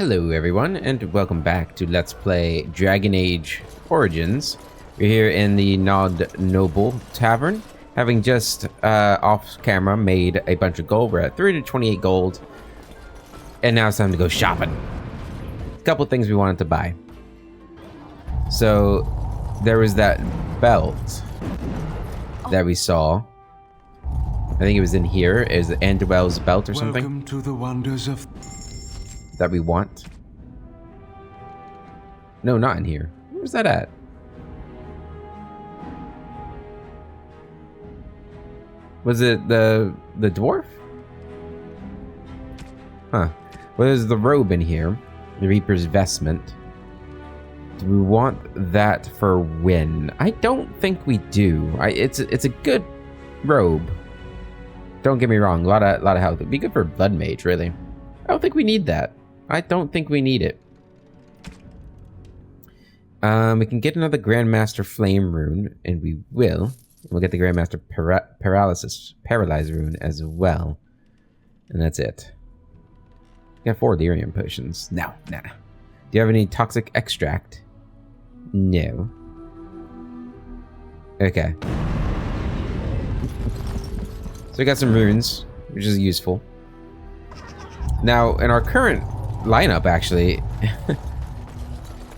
Hello everyone, and welcome back to Let's Play Dragon Age Origins. We're here in the Nod Noble Tavern, having just off camera made a bunch of gold. We're at 328 gold, and now it's time to go shopping. A couple things we wanted to buy. So there was that belt that we saw. I think it was in here. Is the Andwell's belt or something? Welcome to the wonders of... that we want. No, not in here. Where's that at? Was it the dwarf? Huh. Well, there's the robe in here. The Reaper's vestment. Do we want that for when? I don't think we do. It's a good robe. Don't get me wrong. A lot of health. It'd be good for Blood Mage, really. I don't think we need that. I don't think we need it. We can get another Grandmaster Flame rune, and we will. We'll get the Grandmaster Paralyze rune as well. And that's it. Got 4 Denerim potions. No, nah. Do you have any toxic extract? No. Okay. So we got some runes, which is useful. Now, in our current lineup, actually,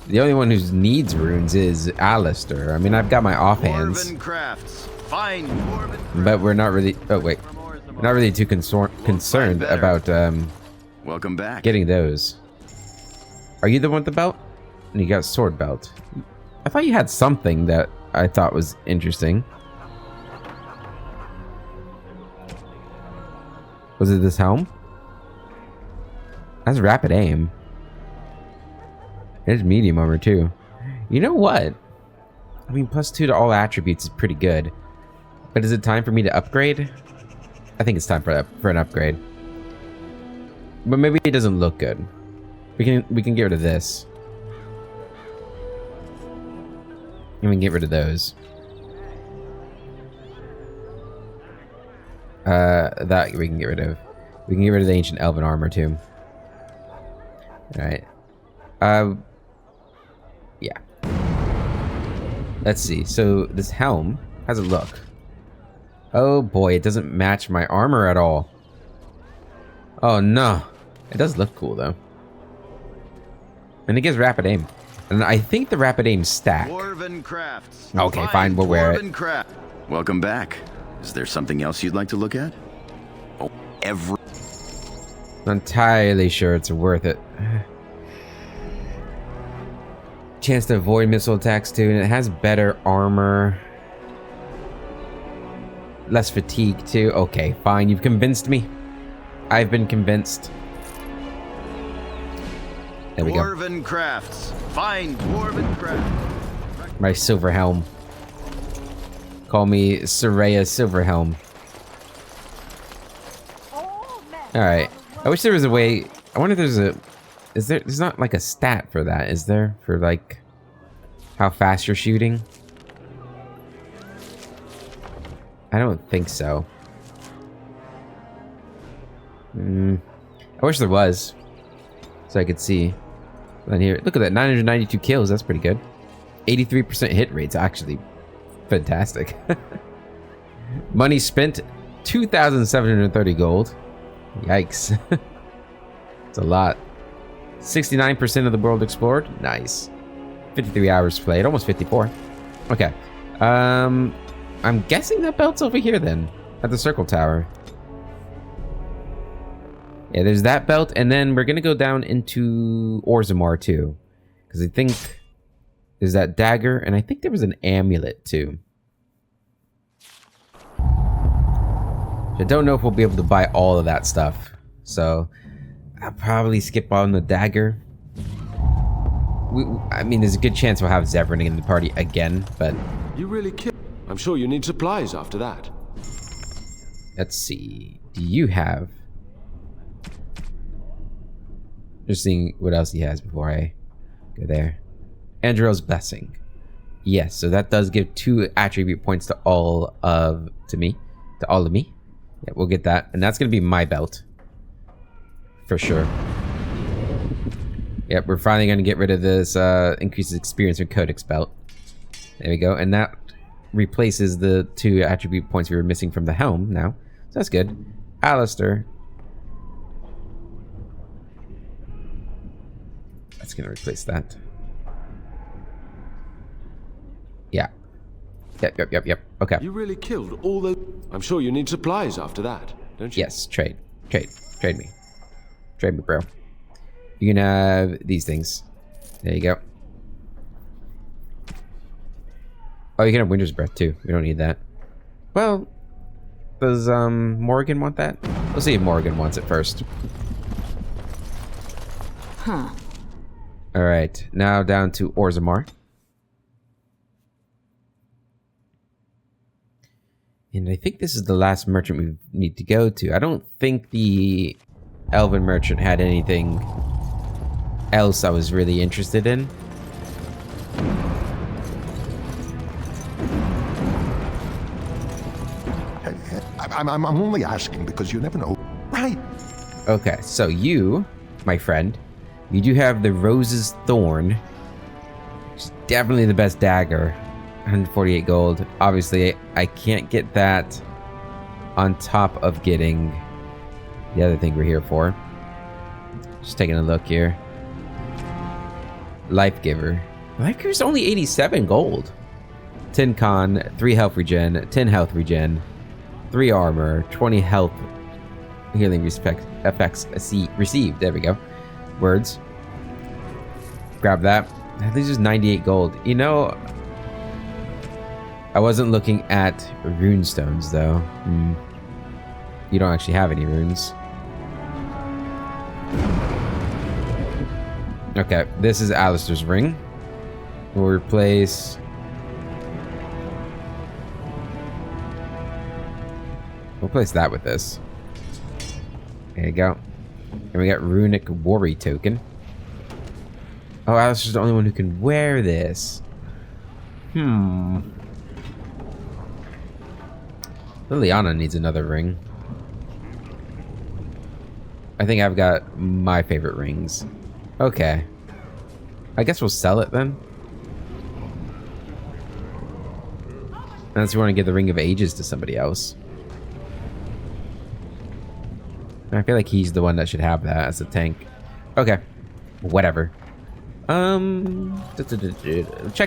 the only one who needs runes is Alistair. I mean, I've got my offhands, but we're not really. Oh wait, we're not really too concerned about Welcome back. getting those. Are you the one with the belt? And you got sword belt. I thought you had something that I thought was interesting. Was it this helm? That's rapid aim. There's medium armor too. You know what? I mean, +2 to all attributes is pretty good. But is it time for me to upgrade? I think it's time for an upgrade. But maybe it doesn't look good. We can get rid of this. And we can get rid of those. That we can get rid of. We can get rid of the ancient elven armor too. Alright. Yeah. Let's see. So this helm, how's it look? Oh boy, it doesn't match my armor at all. Oh no. It does look cool though. And it gives rapid aim. And I think the rapid aim stack. Okay, fine, we'll wear it. Welcome back. Is there something else you'd like to look at? Oh, Not entirely sure it's worth it. Chance to avoid missile attacks too, and it has better armor. Less fatigue too. Okay, fine. You've convinced me. I've been convinced. There we go. Dwarven crafts. Fine dwarven crafts. My silver helm. Call me Soraya Silverhelm. Alright. I wish there was a way. I wonder if there's a. There's not like a stat for that, is there? For like how fast you're shooting? I don't think so. I wish there was. So I could see. And here, look at that, 992 kills, that's pretty good. 83% hit rate's actually fantastic. Money spent, 2,730 gold. Yikes. It's a lot. 69% of the world explored. Nice. 53 hours played. Almost 54. Okay. I'm guessing that belt's over here then. At the circle tower. Yeah, there's that belt. And then we're going to go down into Orzammar too. Because I think there's that dagger. And I think there was an amulet too. I don't know if we'll be able to buy all of that stuff. So I'll probably skip on the dagger. I mean, there's a good chance we'll have Zevran in the party again, but... You really kill. I'm sure you need supplies after that. Let's see. Do you have... Just seeing what else he has before I go there. Andrel's Blessing. Yes, so that does give 2 attribute points to all of... me. Yeah, we'll get that. And that's going to be my belt. For sure. Yep, we're finally going to get rid of this increases experience or codex belt. There we go. And that replaces the 2 attribute points we were missing from the helm now. So that's good. Alistair. That's going to replace that. Yeah. Yep. Okay. You really killed all those... I'm sure you need supplies after that, don't you? Yes, trade. Trade me. Trade me, bro. You can have these things. There you go. Oh, you can have Winter's Breath too. We don't need that. Well, does Morgan want that? Let's see if Morgan wants it first. Huh. Alright, now down to Orzammar. And I think this is the last merchant we need to go to. I don't think the Elven merchant had anything else I was really interested in. I'm only asking because you never know. Right. Okay, so you, my friend, you do have the Rose's Thorn. Which is definitely the best dagger. 148 gold. Obviously, I can't get that on top of getting the other thing we're here for. Just taking a look here. Life Giver. Life Giver's only 87 gold. 10 con, 3 health regen, 10 health regen, 3 armor, 20 health healing effects received. There we go. Words. Grab that. This is 98 gold. You know, I wasn't looking at rune stones though. You don't actually have any runes. Okay, this is Alistair's ring. We'll replace... We'll place that with this. There you go. And we got Runic Worry Token. Oh, Alistair's the only one who can wear this. Liliana needs another ring. I think I've got my favorite rings. Okay. I guess we'll sell it then. Unless you want to give the Ring of Ages to somebody else. I feel like he's the one that should have that as a tank. Okay. Whatever. Check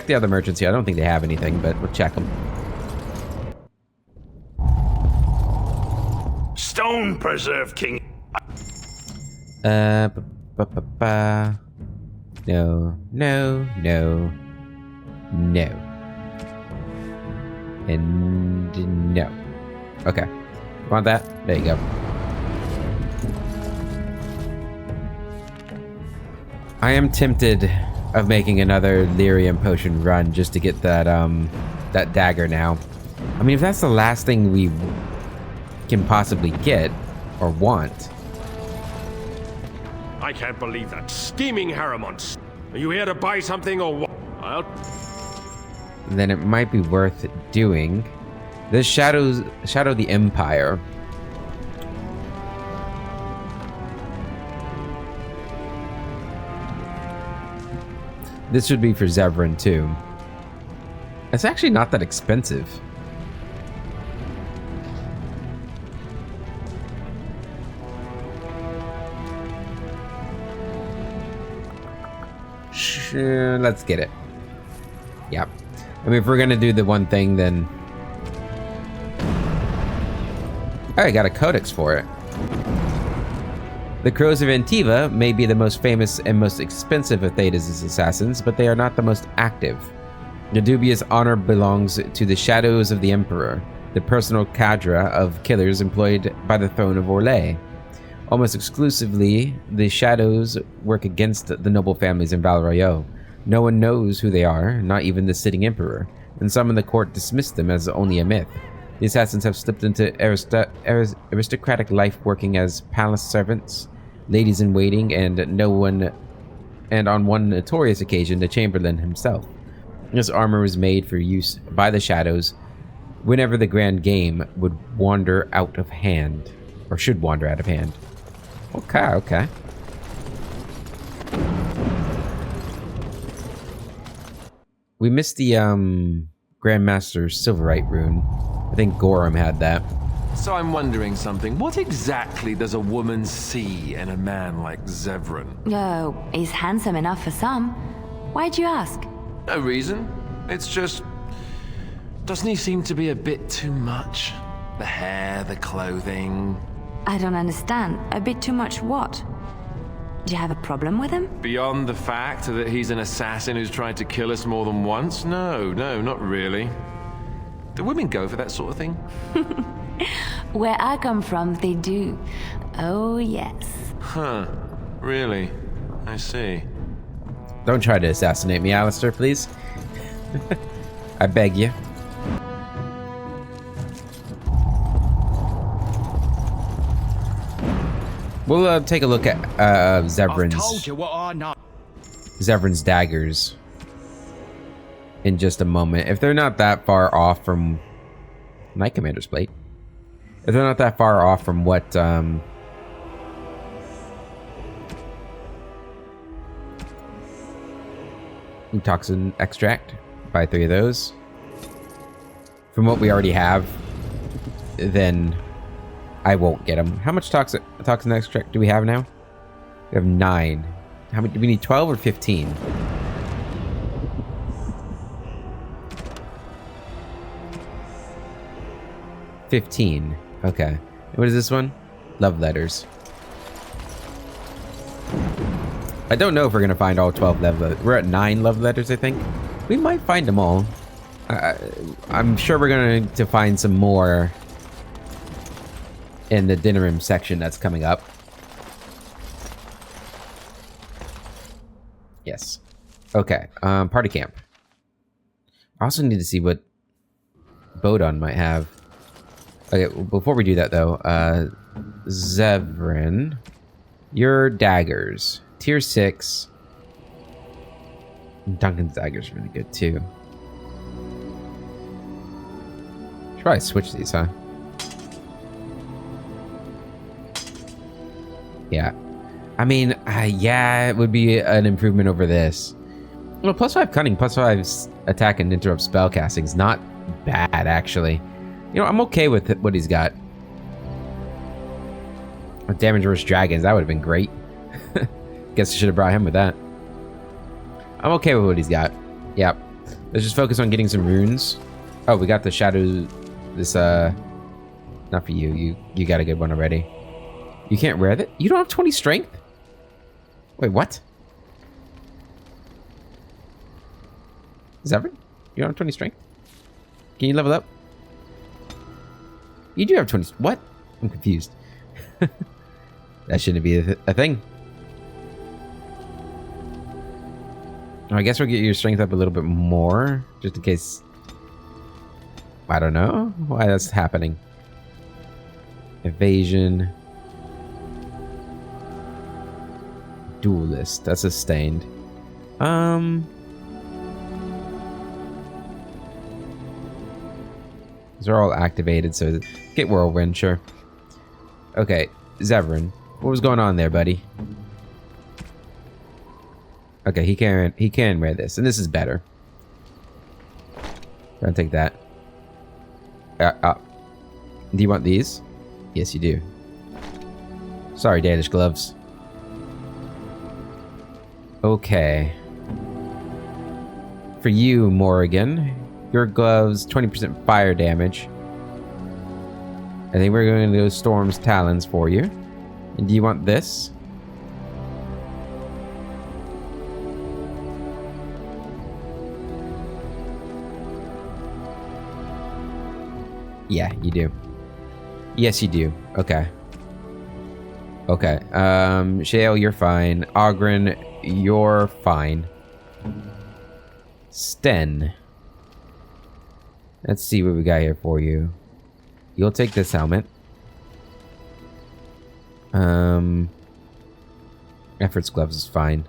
the other merchants here. I don't think they have anything, but we'll check them. Stone Preserve King. No. And no. Okay. Want that? There you go. I am tempted of making another lyrium potion run just to get that that dagger now. I mean, if that's the last thing we can possibly get or want. I can't believe that. Scheming Harrimont. Are you here to buy something or what? Then it might be worth doing. This Shadow the Empire. This would be for Zevran too. It's actually not that expensive. Sure, let's get it. Yep. I mean, if we're gonna do the one thing, then... Oh, I got a codex for it. The Crows of Antiva may be the most famous and most expensive of Theda's assassins, but they are not the most active. The dubious honor belongs to the Shadows of the Emperor, the personal cadre of killers employed by the throne of Orlais. Almost exclusively, the Shadows work against the noble families in Val Royeaux. No one knows who they are, not even the sitting emperor, and some in the court dismiss them as only a myth. The assassins have slipped into aristocratic life, working as palace servants, ladies-in-waiting, and on one notorious occasion, the Chamberlain himself. This armor was made for use by the Shadows whenever the grand game would wander out of hand, or should wander out of hand. Okay. We missed the Grandmaster Silverite rune. I think Gorham had that. So I'm wondering something. What exactly does a woman see in a man like Zevran? Oh, he's handsome enough for some. Why'd you ask? No reason. It's just... Doesn't he seem to be a bit too much? The hair, the clothing... I don't understand. A bit too much what? Do you have a problem with him? Beyond the fact that he's an assassin who's tried to kill us more than once? No, not really. Do women go for that sort of thing? Where I come from, they do. Oh, yes. Huh. Really? I see. Don't try to assassinate me, Alistair, please. I beg you. We'll take a look at Zevran's. I've told you what I know. Zevran's daggers in just a moment. If they're not that far off from Knight Commander's Plate, if they're not that far off from what toxin extract, buy 3 of those. From what we already have, then I won't get them. How much toxin extract do we have now? We have 9. How many do we need? 12 or 15? $15. Okay. And what is this one? Love letters. I don't know if we're gonna find all 12 love letters. We're at 9 love letters, I think. We might find them all. I'm sure we're going to find some more in the Denerim section that's coming up. Yes. Okay. Party camp. I also need to see what Bodon might have. Okay, before we do that though, Zevran, your daggers, tier 6. Duncan's dagger's really good too. Should probably switch these, huh? Yeah. I mean, yeah, it would be an improvement over this. Well, +5 cunning, +5 attack and interrupt spell casting is not bad, actually. You know, I'm okay with what he's got. Damage versus dragons, that would have been great. Guess I should have brought him with that. I'm okay with what he's got. Yep. Let's just focus on getting some runes. Oh, we got the shadow. This, not for you. You got a good one already. You can't wear that? You don't have 20 strength? Wait, what? Zevran? You don't have 20 strength? Can you level up? You do have 20. What? I'm confused. That shouldn't be a thing. I guess we'll get your strength up a little bit more, just in case. I don't know why that's happening. Evasion. Duelist. That's sustained. These are all activated, so get Whirlwind, sure. Okay, Zevran. What was going on there, buddy? Okay, he can wear this, and this is better. Don't take that. Do you want these? Yes, you do. Sorry, Danish gloves. Okay. For you, Morrigan, your gloves, 20% fire damage. I think we're going to go Storm's Talons for you. And do you want this? Yeah, you do. Yes, you do. Okay. Okay. Shale, you're fine. Ogren, you're fine. Sten. Let's see what we got here for you. You'll take this helmet. Efforts gloves is fine.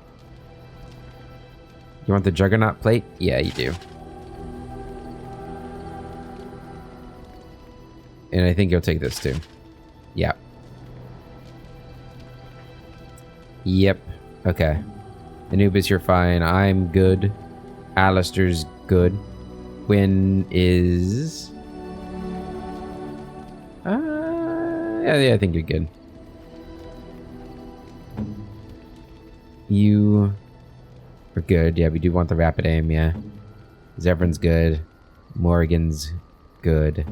You want the Juggernaut plate? Yeah, you do. And I think you'll take this too. Yep. Yep. Okay. Anubis, you're fine. I'm good. Alistair's Good. Win is... yeah, I think you're good. You are good. Yeah, we do want the rapid aim, yeah. Zevran's good. Morgan's good.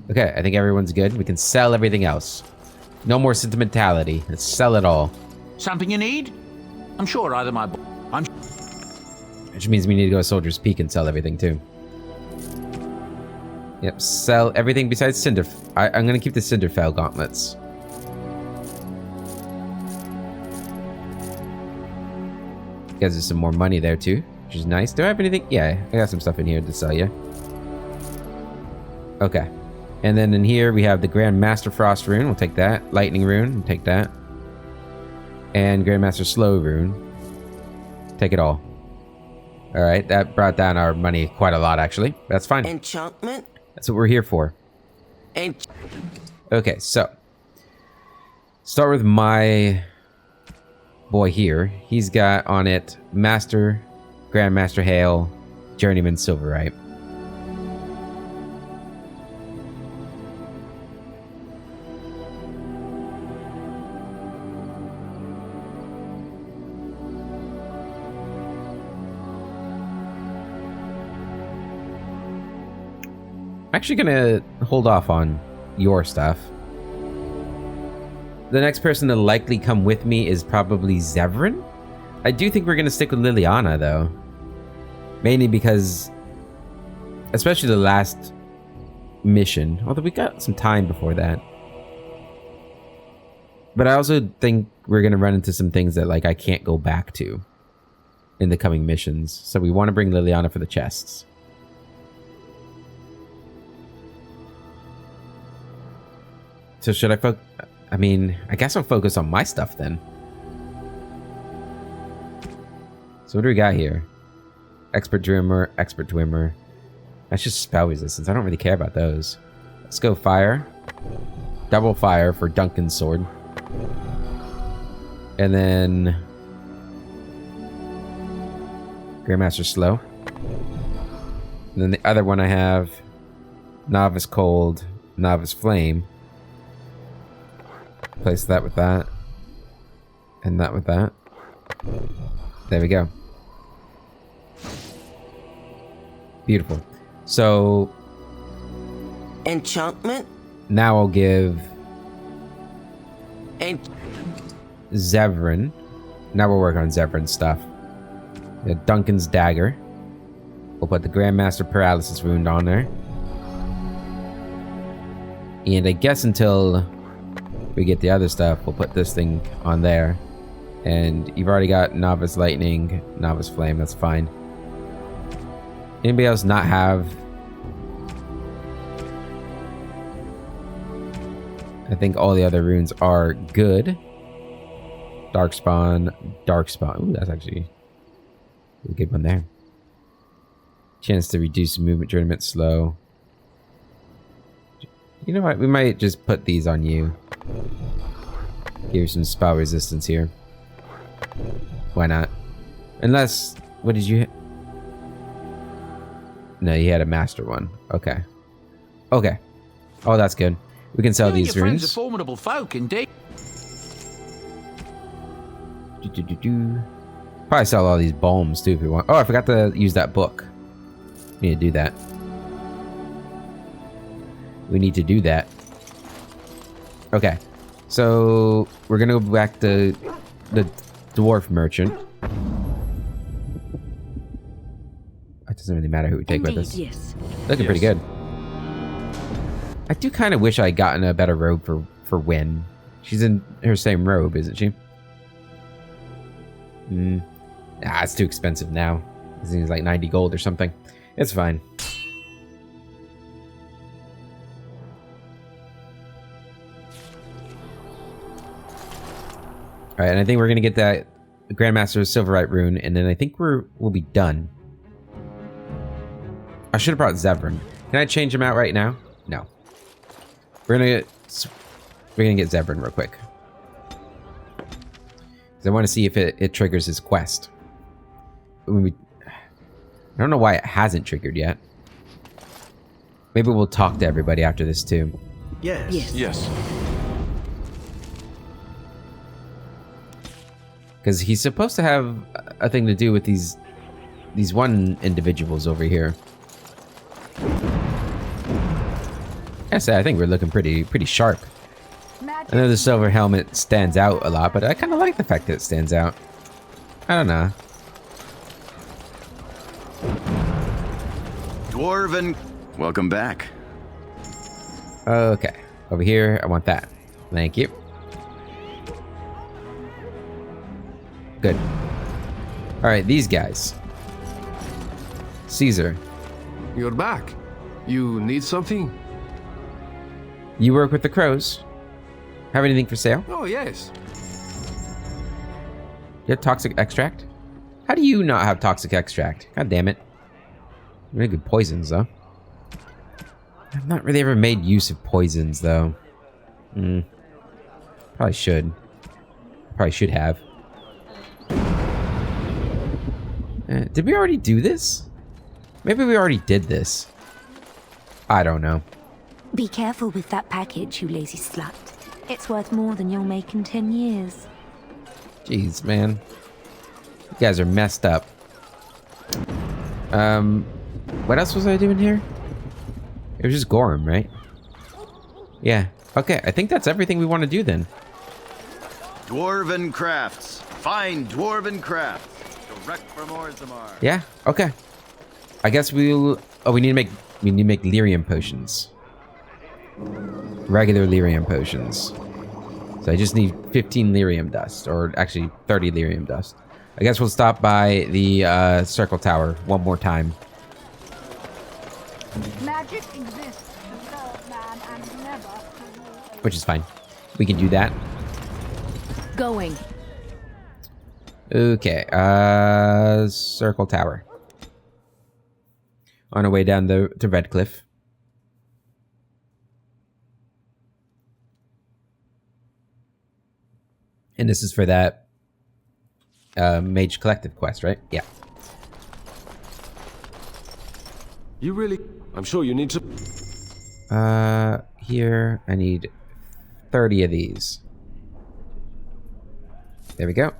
Okay, I think everyone's good. We can sell everything else. No more sentimentality. Let's sell it all. Something you need? I'm sure either my... Which means we need to go to Soldier's Peak and sell everything too. Yep, sell everything besides Cinder... I'm gonna keep the Cinderfell gauntlets. Guys, there's some more money there too, which is nice. Do I have anything? Yeah, I got some stuff in here to sell you. Okay. And then in here we have the Grandmaster Frost rune. We'll take that. Lightning rune. We'll take that. And Grandmaster Slow rune. Take it all. Alright, that brought down our money quite a lot, actually. That's fine. Enchantment? That's what we're here for. Okay, so. Start with my boy here. He's got on it Master, Grandmaster Hail, Journeyman Silverite. I'm actually gonna hold off on your stuff. The next person to likely come with me is probably Zevran. I do think we're gonna stick with Liliana though. Mainly because, especially the last mission, although we got some time before that. But I also think we're gonna run into some things that like I can't go back to in the coming missions. So we want to bring Liliana for the chests. So should I I mean, I guess I'll focus on my stuff then. So what do we got here? Expert Dwimmer, Expert Dwimmer. That's just spell resistance. I don't really care about those. Let's go fire. Double fire for Duncan's sword. And then Grandmaster Slow. And then the other one I have Novice Cold, Novice Flame. Place that with that. And that with that. There we go. Beautiful. So... Enchantment? Now I'll give... Zevran. Now we'll work on Zevran's stuff. Duncan's dagger. We'll put the Grandmaster Paralysis Wound on there. And I guess until we get the other stuff, we'll put this thing on there. And you've already got Novice Lightning, Novice Flame, that's fine. Anybody else not have... I think all the other runes are good. Darkspawn, Darkspawn. Ooh, that's actually a good one there. Chance to reduce movement during movement slow. You know what? We might just put these on you. Give you some spell resistance here. Why not? Unless... What did you... No, you had a master one. Okay. Okay. Oh, that's good. We can sell these your runes. Friends are formidable folk, indeed. Probably sell all these bombs too if we want. Oh, I forgot to use that book. We need to do that. We need to do that. Okay. So, we're gonna go back to the dwarf merchant. It doesn't really matter who we take with us. Yes. Looking pretty good. I do kind of wish I had gotten a better robe for Wynn. She's in her same robe, isn't she? Ah, it's too expensive now. I think it's like 90 gold or something. It's fine. Alright, and I think we're gonna get that Grandmaster Silverite rune, and then I think we'll be done. I should have brought Zevran. Can I change him out right now? No. We're gonna get Zevran real quick. Because I want to see if it triggers his quest. I don't know why it hasn't triggered yet. Maybe we'll talk to everybody after this too. Yes. Because he's supposed to have a thing to do with these one individuals over here. I think we're looking pretty sharp. I know the silver helmet stands out a lot, but I kind of like the fact that it stands out. I don't know. Dwarven. Welcome back. Okay. Over here, I want that. Thank you. Good. Alright, these guys. Caesar. You're back. You need something? You work with the crows. Have anything for sale? Oh, yes. You have toxic extract? How do you not have toxic extract? God damn it. Really good poisons, though. I've not really ever made use of poisons, though. Probably should. Probably should have. Did we already do this? Maybe we already did this. I don't know. Be careful with that package, you lazy slut. It's worth more than you'll make in 10 years. Jeez, man. You guys are messed up. What else was I doing here? It was just Gorham, right? Yeah. Okay, I think that's everything we want to do then. Dwarven crafts. Find dwarven crafts. Direct from Orzammar. Yeah. Okay. I guess we'll. Oh, we need to make lyrium potions. Regular lyrium potions. So I just need 15 lyrium dust, or actually 30 lyrium dust. I guess we'll stop by the circle tower one more time. Magic exists to serve man and never to rule. Which is fine. We can do that. Going. Okay, circle tower. On our way down to Redcliffe. And this is for that Mage Collective quest, right? Yeah. You really... I'm sure you need to... Here, I need 30 of these. There we go.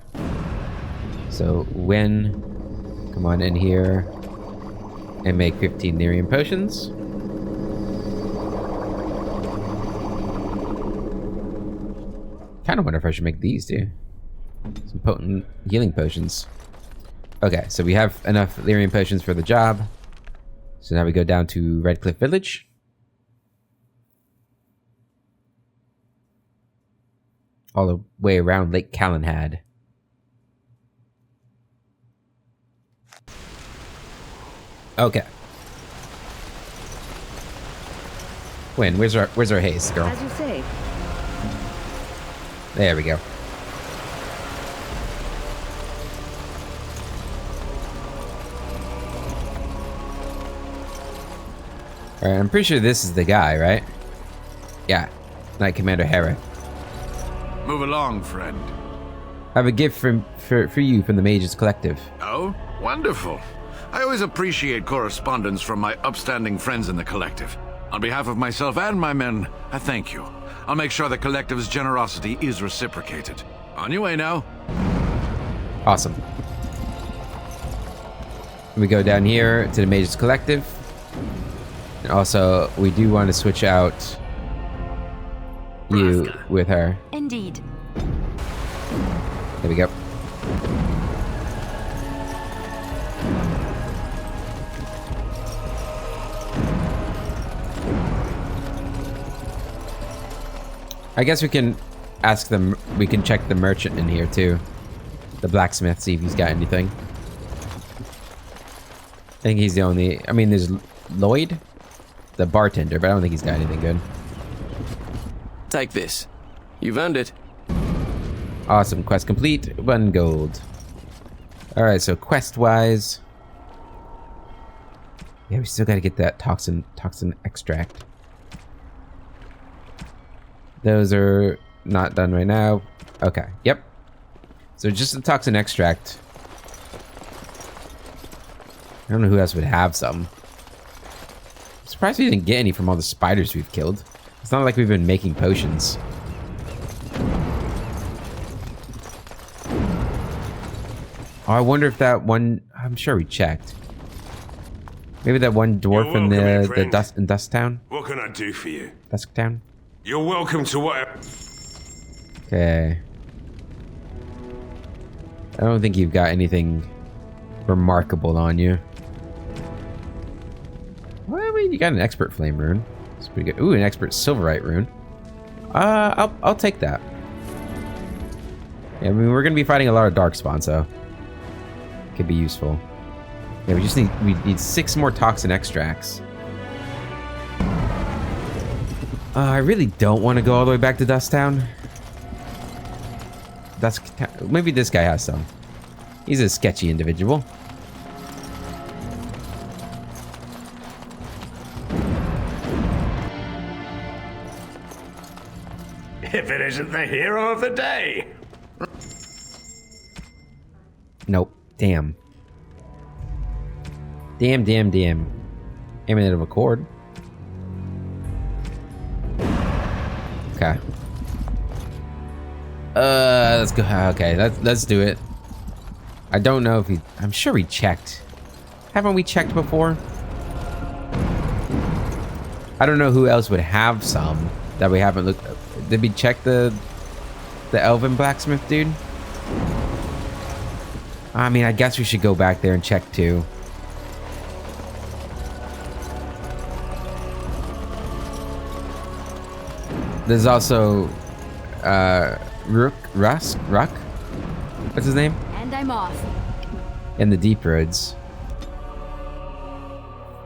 So, come on in here and make 15 Lyrium potions. Kind of wonder if I should make these too. Some potent healing potions. Okay, so we have enough Lyrium potions for the job. So now we go down to Redcliffe Village. All the way around Lake Callanhad. Okay. Quinn, where's our haste, girl? As you say. There we go. Alright, I'm pretty sure this is the guy, right? Yeah. Knight Commander Hera. Move along, friend. I have a gift for you from the Mages Collective. Oh, wonderful. I always appreciate correspondence from my upstanding friends in the Collective. On behalf of myself and my men, I thank you. I'll make sure the Collective's generosity is reciprocated. On your way now. Awesome. We go down here to the Mages Collective. And also, we do want to switch out you with her. Indeed. There we go. I guess we can ask them, we can check the merchant in here too. The blacksmith, see if he's got anything. I think he's the only, I mean there's Lloyd, the bartender, but I don't think he's got anything good. Take this. You've earned it. Awesome, quest complete, 1 gold. Alright, so quest-wise... Yeah, we still gotta get that toxin extract. Those are not done right now. Okay, yep. So just the toxin extract. I don't know who else would have some. I'm surprised we didn't get any from all the spiders we've killed. It's not like we've been making potions. Oh, I wonder if that one... I'm sure we checked. Maybe that one dwarf in the Dust Town? What can I do for you? Dusk Town? You're welcome to what... Okay. I don't think you've got anything remarkable on you. Well, I mean, you got an expert flame rune. That's pretty good. Ooh, an expert silverite rune. I'll take that. Yeah, I mean, we're gonna be fighting a lot of darkspawn, so could be useful. Yeah, we need 6 more toxin extracts. I really don't want to go all the way back to Dust Town. Maybe this guy has some. He's a sketchy individual. If it isn't the hero of the day. Nope. Damn. Damn. Amulet of Accord. Okay. Let's go. Okay, let's do it. I don't know if I'm sure we checked. Haven't we checked before? I don't know who else would have some that we haven't looked. Did we check the elven blacksmith dude? I mean, I guess we should go back there and check too. There's also Ruck? What's his name? And I'm off. In the Deep Roads.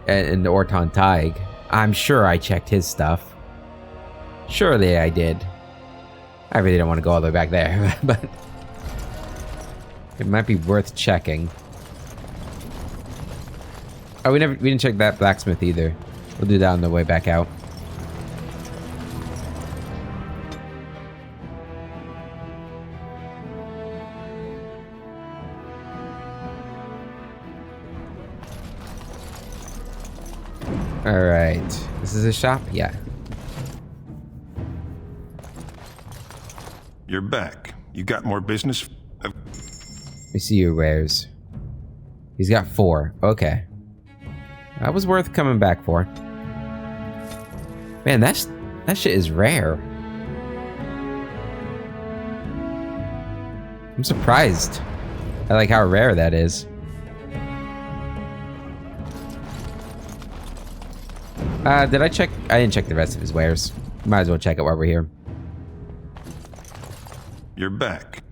And the Orton Tig. I'm sure I checked his stuff. Surely I did. I really don't want to go all the way back there, but it might be worth checking. Oh, we didn't check that blacksmith either. We'll do that on the way back out. Alright. This is a shop? Yeah. You're back. You got more business? Let me see your wares. He's got 4. Okay. That was worth coming back for. Man, that shit is rare. I'm surprised. I like how rare that is. Did I check? I didn't check the rest of his wares. Might as well check it while we're here. You're back.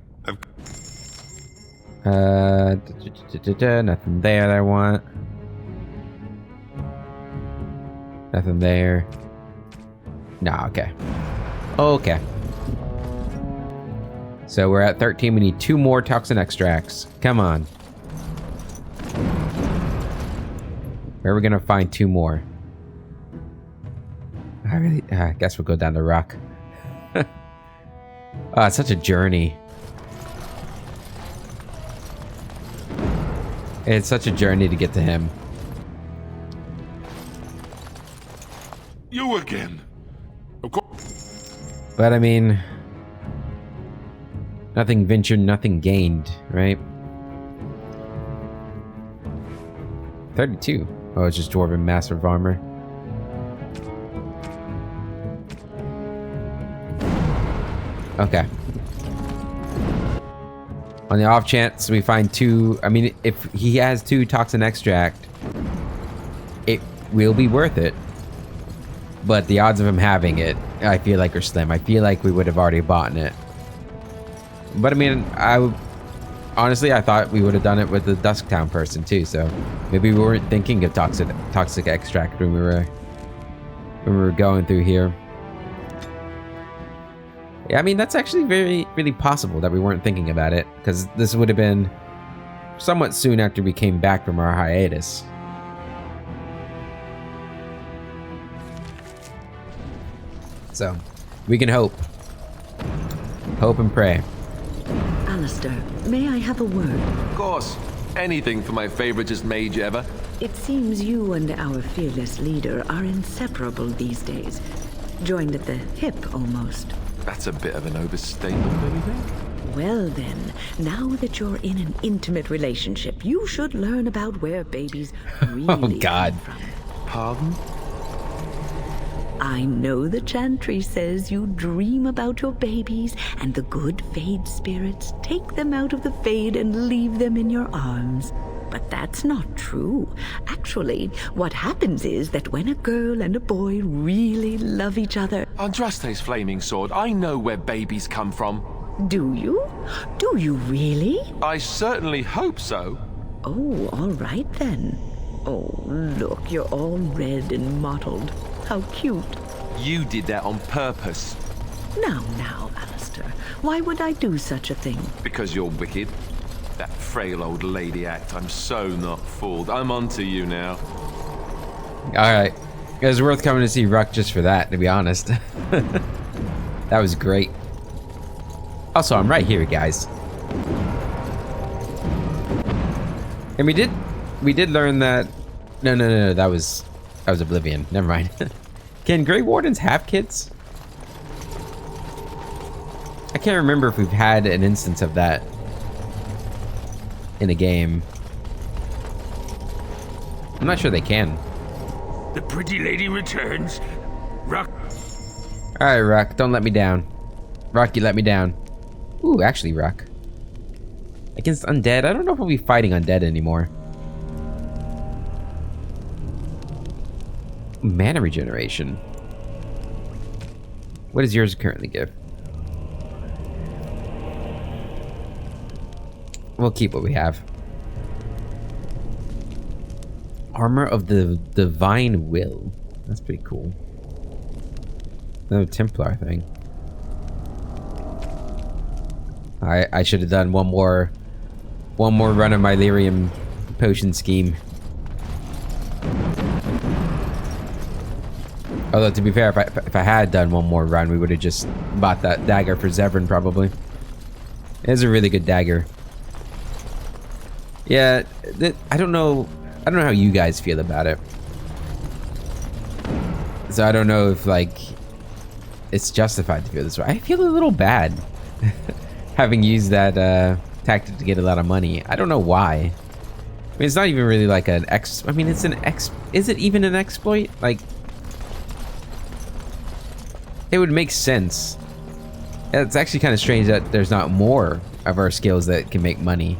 Nothing there that I want. Nothing there. Nah, okay. Okay. So we're at 13. We need 2 more toxin extracts. Come on. Where are we gonna find 2 more? I guess we'll go down the rock. Oh, it's such a journey. It's such a journey to get to him. You again. Of course. But I mean, nothing ventured, nothing gained, right? 32. Oh, it's just Dwarven Master of Armor. Okay. On the off chance we find 2, I mean, if he has 2 toxin extract, it will be worth it. But the odds of him having it, I feel like are slim. I feel like we would have already bought it. But I mean, honestly, I thought we would have done it with the Dusktown person too. So maybe we weren't thinking of toxic extract when we were going through here. Yeah, I mean, that's actually really possible that we weren't thinking about it, because this would have been somewhat soon after we came back from our hiatus. So, we can hope. Hope and pray. Alistair, may I have a word? Of course. anything for my favoritist mage ever. It seems you and our fearless leader are inseparable these days. Joined at the hip, almost. That's a bit of an overstatement, don't you think? Well then, now that you're in an intimate relationship, you should learn about where babies really God. come from. Pardon? I know the chantry says you dream about your babies, and the good Fade spirits take them out of the Fade and leave them in your arms. But that's not true. Actually, what happens is that when a girl and a boy really love each other... Andraste's flaming sword, I know where babies come from. Do you? Do you really? I certainly hope so. Oh, all right then. Oh, look, you're all red and mottled. How cute. You did that on purpose. Now, Alistair, why would I do such a thing? Because you're wicked. That frail old lady act, I'm so not fooled. I'm onto you now. Alright. It was worth coming to see Ruck just for that, to be honest. That was great. Also, I'm right here, guys. And we did learn that... No, that was Oblivion. Never mind. Can Grey Wardens have kids? I can't remember if we've had an instance of that in a game. I'm not sure they can. The pretty lady returns. Ruck. Alright, Ruck, don't let me down. Ruck, you let me down. Ooh, actually, Ruck. Against undead? I don't know if we'll be fighting undead anymore. Mana regeneration. What does yours currently give? We'll keep what we have. Armor of the Divine Will. That's pretty cool. Another Templar thing. I should have done one more run of my lyrium potion scheme. Although, to be fair, if I had done one more run, we would have just bought that dagger for Zevran, probably. It is a really good dagger. Yeah, I don't know how you guys feel about it. So I don't know if, like, it's justified to feel this way. I feel a little bad having used that tactic to get a lot of money. I don't know why. I mean, it's not even really like an I mean, it's an is it even an exploit? Like, it would make sense. It's actually kind of strange that there's not more of our skills that can make money.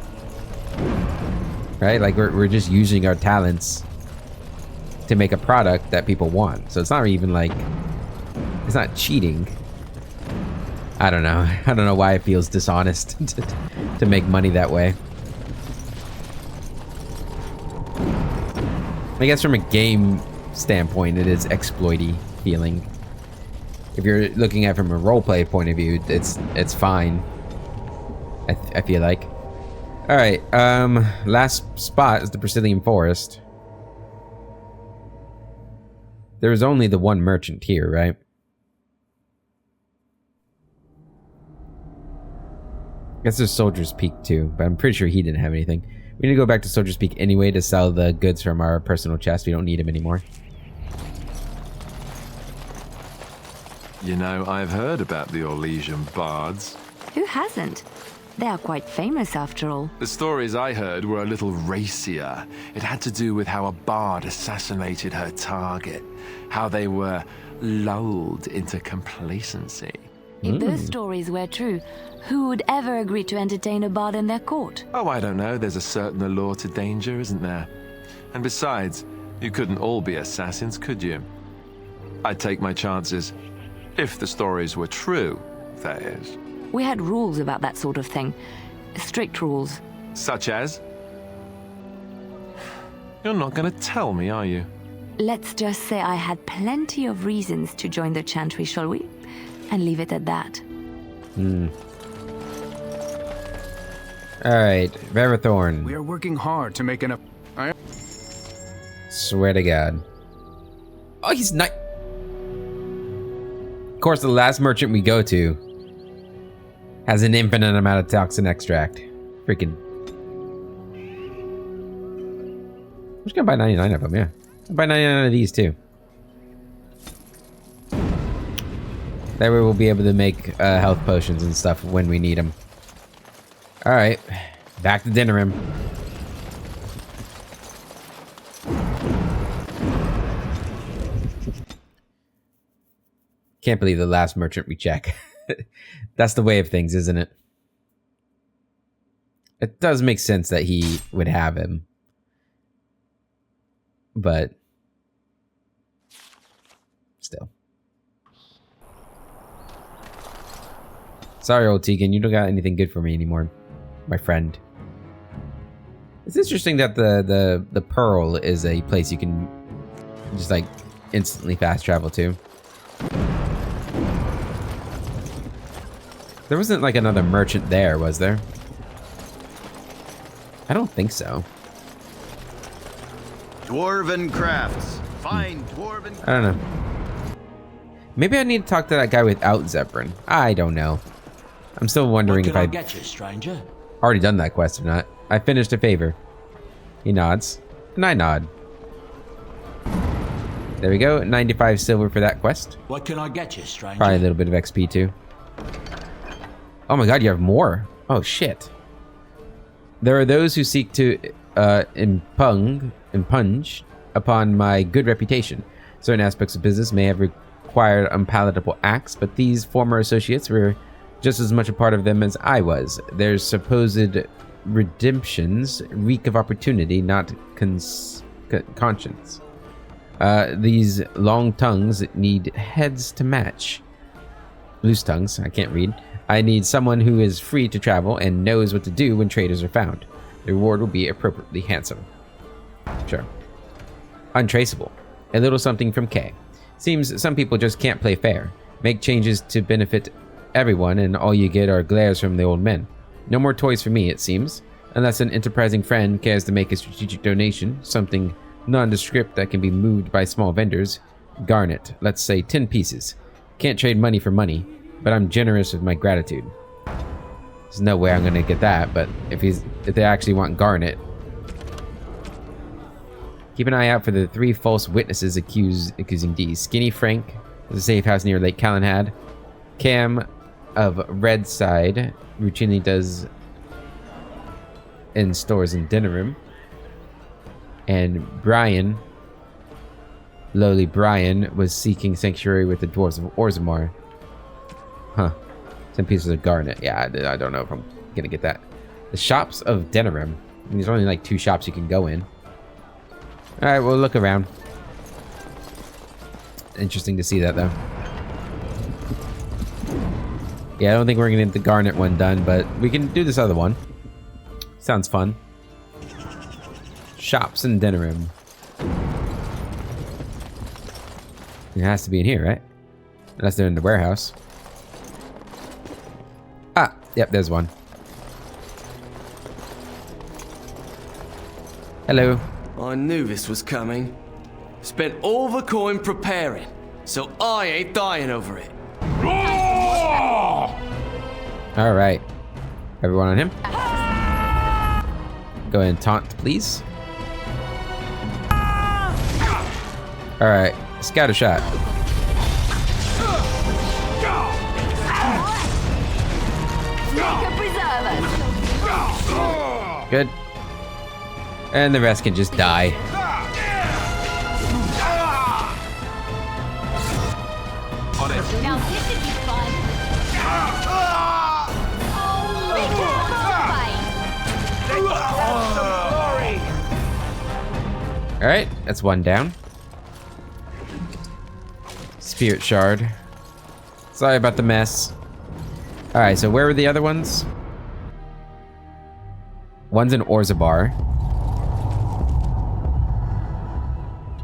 Right? Like, we're just using our talents to make a product that people want. So it's not even like... It's not cheating. I don't know. I don't know why it feels dishonest to make money that way. I guess from a game standpoint, it is exploity feeling. If you're looking at it from a roleplay point of view, it's fine. I feel like. All right. Last spot is the Brazilian Forest. There was only the one merchant here, right? I guess there's Soldier's Peak too, but I'm pretty sure he didn't have anything. We need to go back to Soldier's Peak anyway to sell the goods from our personal chest. We don't need them anymore. You know, I've heard about the Orlesian bards. Who hasn't? They are quite famous after all. The stories I heard were a little racier. It had to do with how a bard assassinated her target, how they were lulled into complacency. If those stories were true, who would ever agree to entertain a bard in their court? Oh, I don't know. There's a certain allure to danger, isn't there? And besides, you couldn't all be assassins, could you? I'd take my chances. If the stories were true, that is. We had rules about that sort of thing. Strict rules. Such as? You're not going to tell me, are you? Let's just say I had plenty of reasons to join the Chantry, shall we? And leave it at that. Alright, Verithorn. We are working hard to make enough. Swear to God. Oh, he's not. Of course, the last merchant we go to has an infinite amount of toxin extract. Freaking. just gonna buy 99 of them, yeah. I'll buy 99 of these too. That way we'll be able to make health potions and stuff when we need them. Alright, back to Denerim. Can't believe the last merchant we check. That's the way of things, isn't it? It does make sense that he would have him. But still. Sorry, old Tegan, you don't got anything good for me anymore, my friend. It's interesting that the Pearl is a place you can just like instantly fast travel to. There wasn't like another merchant there, was there? I don't think so. Dwarven crafts. Fine dwarven. I don't know. Maybe I need to talk to that guy without Zebrin. I don't know. I'm still wondering if I've get you, stranger? already done that quest or not. I finished a favor. He nods, and I nod. There we go. 95 silver for that quest. What can I get you, stranger? Probably a little bit of XP too. Oh my god, you have more. Oh shit. There are those who seek to impinge upon my good reputation. Certain aspects of business may have required unpalatable acts, but these former associates were just as much a part of them as I was. Their supposed redemptions reek of opportunity, not conscience. These long tongues need heads to match. Loose tongues, I can't read. I need someone who is free to travel and knows what to do when traitors are found. The reward will be appropriately handsome. Sure. Untraceable. A little something from K. Seems some people just can't play fair. Make changes to benefit everyone and all you get are glares from the old men. No more toys for me, it seems. Unless an enterprising friend cares to make a strategic donation, something nondescript that can be moved by small vendors. Garnet, let's say 10 pieces. Can't trade money for money, but I'm generous with my gratitude. There's no way I'm gonna get that, but if they actually want garnet. Keep an eye out for the 3 false witnesses accusing D. Skinny Frank is a safe house near Lake Calenhad. Cam of Redside routinely does in stores in Denerim. And Brian, lowly Brian, was seeking sanctuary with the dwarves of Orzammar. Huh. 10 pieces of garnet. Yeah, I don't know if I'm gonna get that. The shops of Denerim. There's only like 2 shops you can go in. Alright, we'll look around. Interesting to see that though. Yeah, I don't think we're gonna get the garnet one done, but we can do this other one. Sounds fun. Shops in Denerim. It has to be in here, right? Unless they're in the warehouse. Ah, yep, there's one. Hello. I knew this was coming. Spent all the coin preparing, so I ain't dying over it. All right. Everyone on him. Go ahead and taunt, please. All right, scatter shot. Good. And the rest can just die. Now this would be fun. All right, that's one down. Spirit shard. Sorry about the mess. All right, so where were the other ones? One's in Orzammar.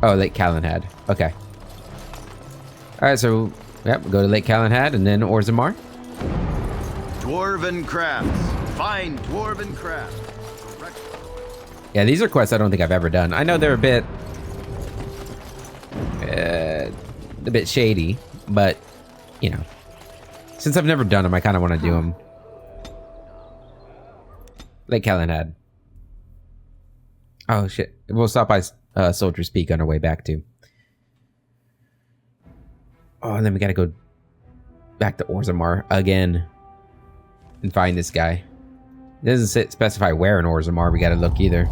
Oh, Lake Calenhad. Okay. All right, so yep, we'll go to Lake Calenhad and then Orzammar. Dwarven crafts. Fine dwarven crafts. Yeah, these are quests I don't think I've ever done. I know they're a bit shady, but you know, since I've never done them, I kind of want to do them. Lake Calenhad. Oh shit. We'll stop by Soldier's Peak on our way back too. Oh, and then we gotta go back to Orzammar again and find this guy. It doesn't specify where in Orzammar we gotta look either.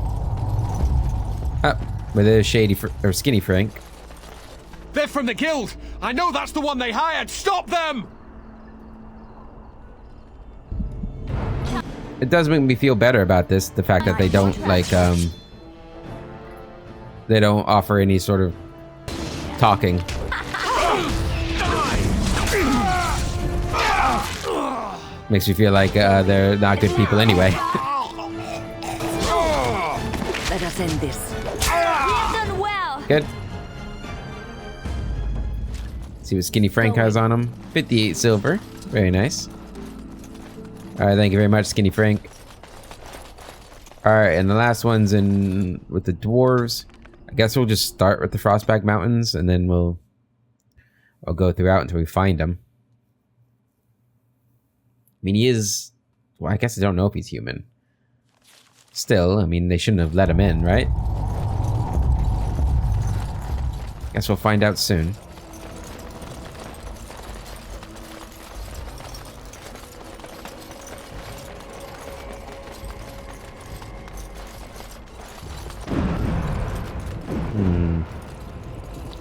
Oh, with a or Skinny Frank. They're from the guild. I know that's the one they hired. Stop them! It does make me feel better about this, the fact that they don't like they don't offer any sort of talking. Makes me feel like they're not good people anyway. Let us end this. You've done well. Good. See what Skinny Frank has on him. 58 silver. Very nice. Alright, thank you very much, Skinny Frank. Alright, and the last one's in with the dwarves. I guess we'll just start with the Frostback Mountains, and then we'll go throughout until we find him. I mean, he is... Well, I guess I don't know if he's human. Still, I mean, they shouldn't have let him in, right? Guess we'll find out soon.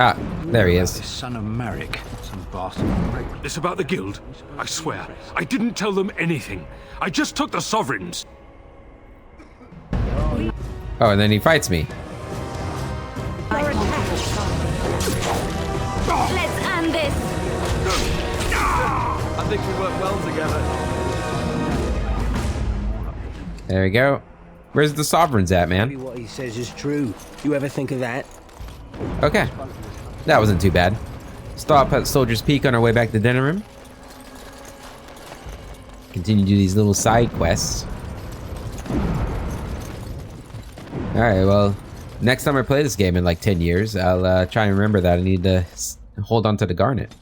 Ah, there he is. Son of Merrick. Some bastard. This about the guild? I swear, I didn't tell them anything. I just took the sovereigns. Oh, and then he fights me. Let's end this. I think we work well together. There we go. Where's the sovereigns at, man? Maybe what he says is true. You ever think of that? Okay. That wasn't too bad. Stop at Soldier's Peak on our way back to Denerim. Continue to do these little side quests. Alright, well, next time I play this game in like 10 years, I'll try and remember that I need to hold on to the Garnet.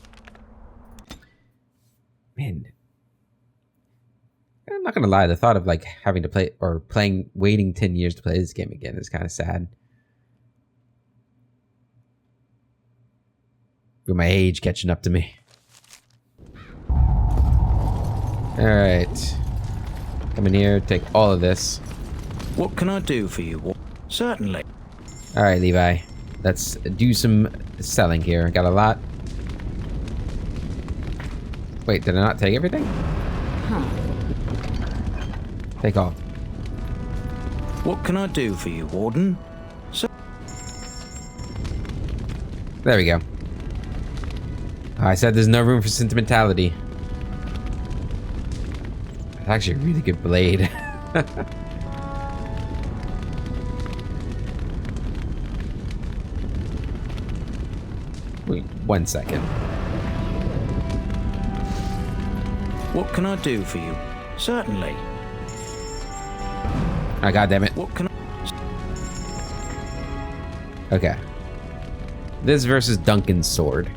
Man. I'm not gonna lie, the thought of like having to play, or waiting 10 years to play this game again is kind of sad. With my age catching up to me. Alright. Come in here, take all of this. What can I do for you? Certainly. Alright, Levi. Let's do some selling here. I got a lot. Wait, did I not take everything? Huh. Take all. What can I do for you, Warden? There we go. I said there's no room for sentimentality. That's actually a really good blade. Wait, 1 second. What can I do for you? Certainly. Oh, God damn it. What can I... Okay. This versus Duncan's sword.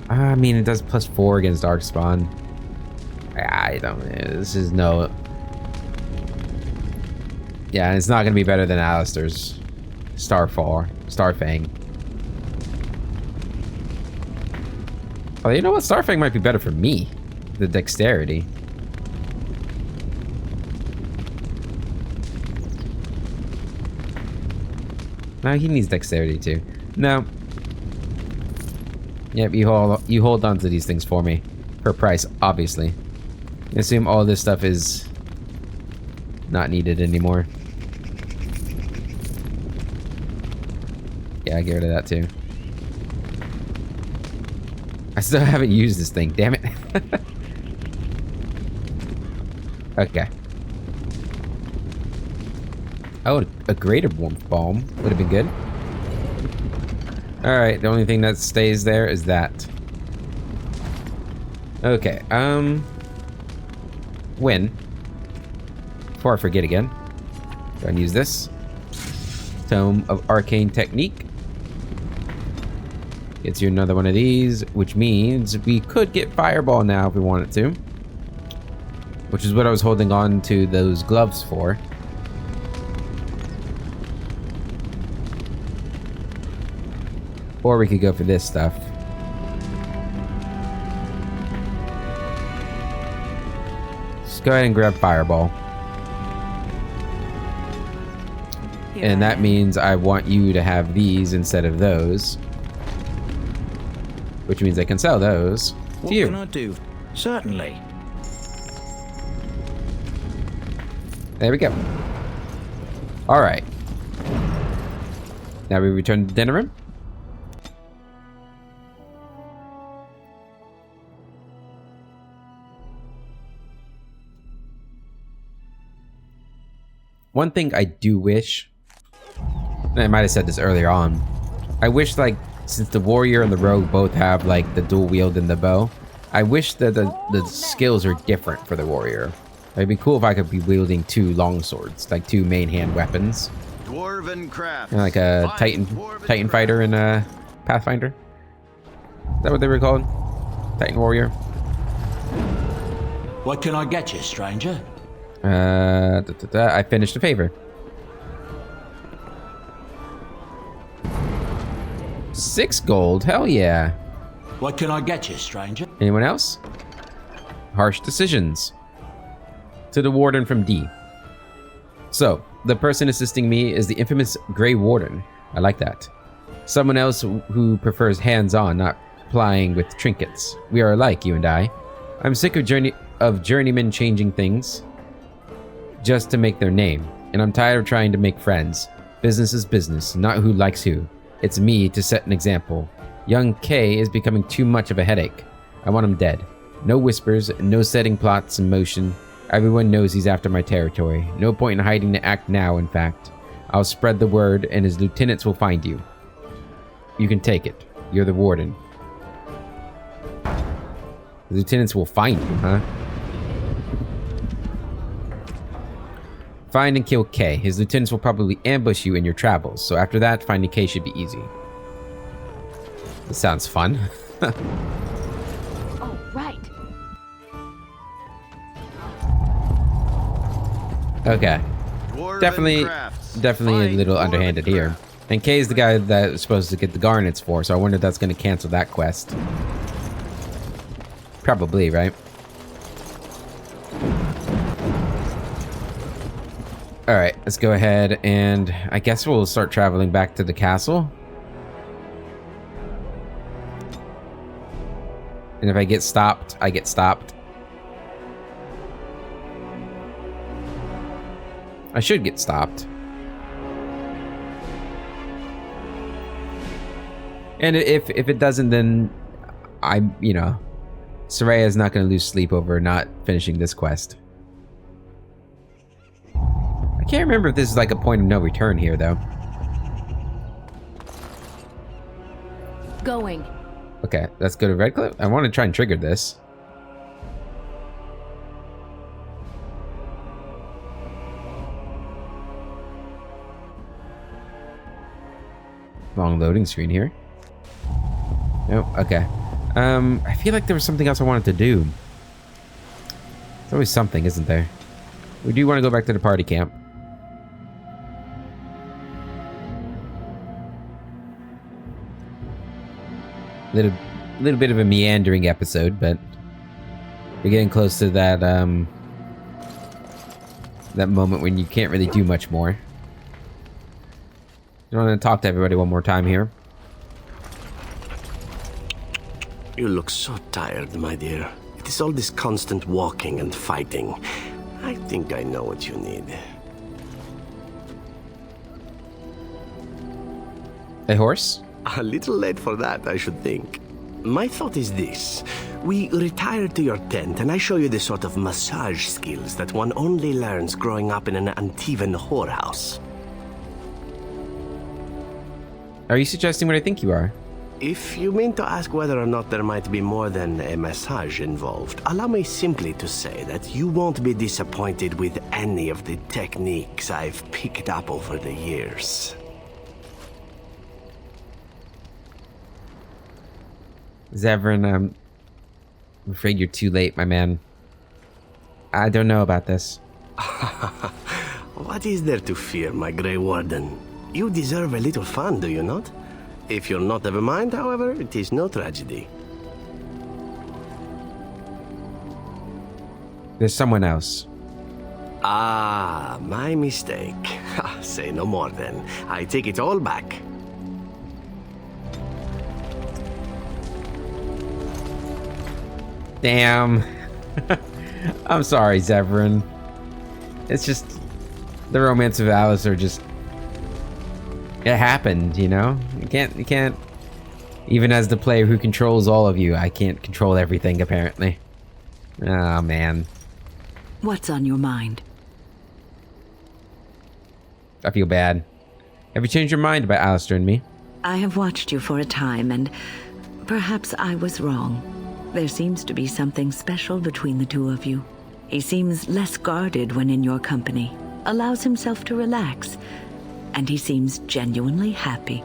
I mean, it does +4 against Darkspawn. I don't know. This is no... Yeah, it's not going to be better than Alistair's Starfang. Oh, you know what? Starfang might be better for me. The dexterity. No, he needs dexterity too. No. Yep, you hold on to these things for me. Per price, obviously. I assume all this stuff is not needed anymore. Yeah, I get rid of that too. I still haven't used this thing, damn it. Okay. Oh, a greater warmth bomb would have been good. Alright, the only thing that stays there is that. Okay, when? Before I forget again. Go ahead and use this. Tome of Arcane Technique. Gets you another one of these, which means we could get Fireball now if we wanted to. Which is what I was holding on to those gloves for. Or we could go for this stuff. Just go ahead and grab Fireball. And that means I want you to have these instead of those. Which means I can sell those What to you. can I do? Certainly. There we go. Alright. Now we return to Denerim. One thing I do wish, and I might have said this earlier on, I wish, like, since the warrior and the rogue both have, like, the dual wield and the bow, I wish that the skills are different for the warrior. It'd be cool if I could be wielding 2 long swords, like 2 main hand weapons. Dwarven crafts. Like a Titan fighter in Pathfinder. Is that what they were called? Titan warrior. What can I get you, stranger? I finished a favor. 6 gold, hell yeah. What can I get you, stranger? Anyone else? Harsh decisions. To the warden from D. So, the person assisting me is the infamous Grey Warden. I like that. Someone else who prefers hands-on, not plying with trinkets. We are alike, you and I. I'm sick of journeymen changing things just to make their name, and I'm tired of trying to make friends. Business is business, not who likes who. It's me to set an example. Young K is becoming too much of a headache. I want him dead. No whispers, no setting plots in motion. Everyone knows he's after my territory. No point in hiding the act now, in fact. I'll spread the word, and his lieutenants will find you. You can take it. You're the warden. The lieutenants will find you, huh? Find and kill K. His lieutenants will probably ambush you in your travels, so after that, finding K should be easy. This sounds fun. Oh, right. Okay. Definitely a little underhanded here. And K is the guy that is supposed to get the garnets for, so I wonder if that's going to cancel that quest. Probably, right? Alright, let's go ahead and I guess we'll start traveling back to the castle. And if I get stopped, I get stopped. I should get stopped. And if it doesn't, then I'm, you know, Soraya's not going to lose sleep over not finishing this quest. I can't remember if this is like a point of no return here, though. Going. Okay, let's go to Redcliffe. I want to try and trigger this. Long loading screen here. Nope, okay. I feel like there was something else I wanted to do. There's always something, isn't there? We do want to go back to the party camp. Little bit of a meandering episode, but we're getting close to that that moment when you can't really do much more. I want to talk to everybody one more time here. You look so tired, my dear. It is all this constant walking and fighting. I think I know what you need. A horse? A little late for that, I should think. My thought is this. We retire to your tent and I show you the sort of massage skills that one only learns growing up in an Antivan whorehouse. Are you suggesting what I think you are? If you mean to ask whether or not there might be more than a massage involved, allow me simply to say that you won't be disappointed with any of the techniques I've picked up over the years. Zevran, I'm afraid you're too late, my man. I don't know about this. What is there to fear, my Grey Warden? You deserve a little fun, do you not? If you're not of a mind, however, it is no tragedy. There's someone else. Ah, my mistake. Say no more then. I take it all back. Damn. I'm sorry, Zevran. It's just the romance of Alistair just it happened, you know? You can't even as the player who controls all of you, I can't control everything apparently. Oh man. What's on your mind? I feel bad. Have you changed your mind about Alistair and me? I have watched you for a time, and perhaps I was wrong. There seems to be something special between the two of you. He seems less guarded when in your company, allows himself to relax, and he seems genuinely happy.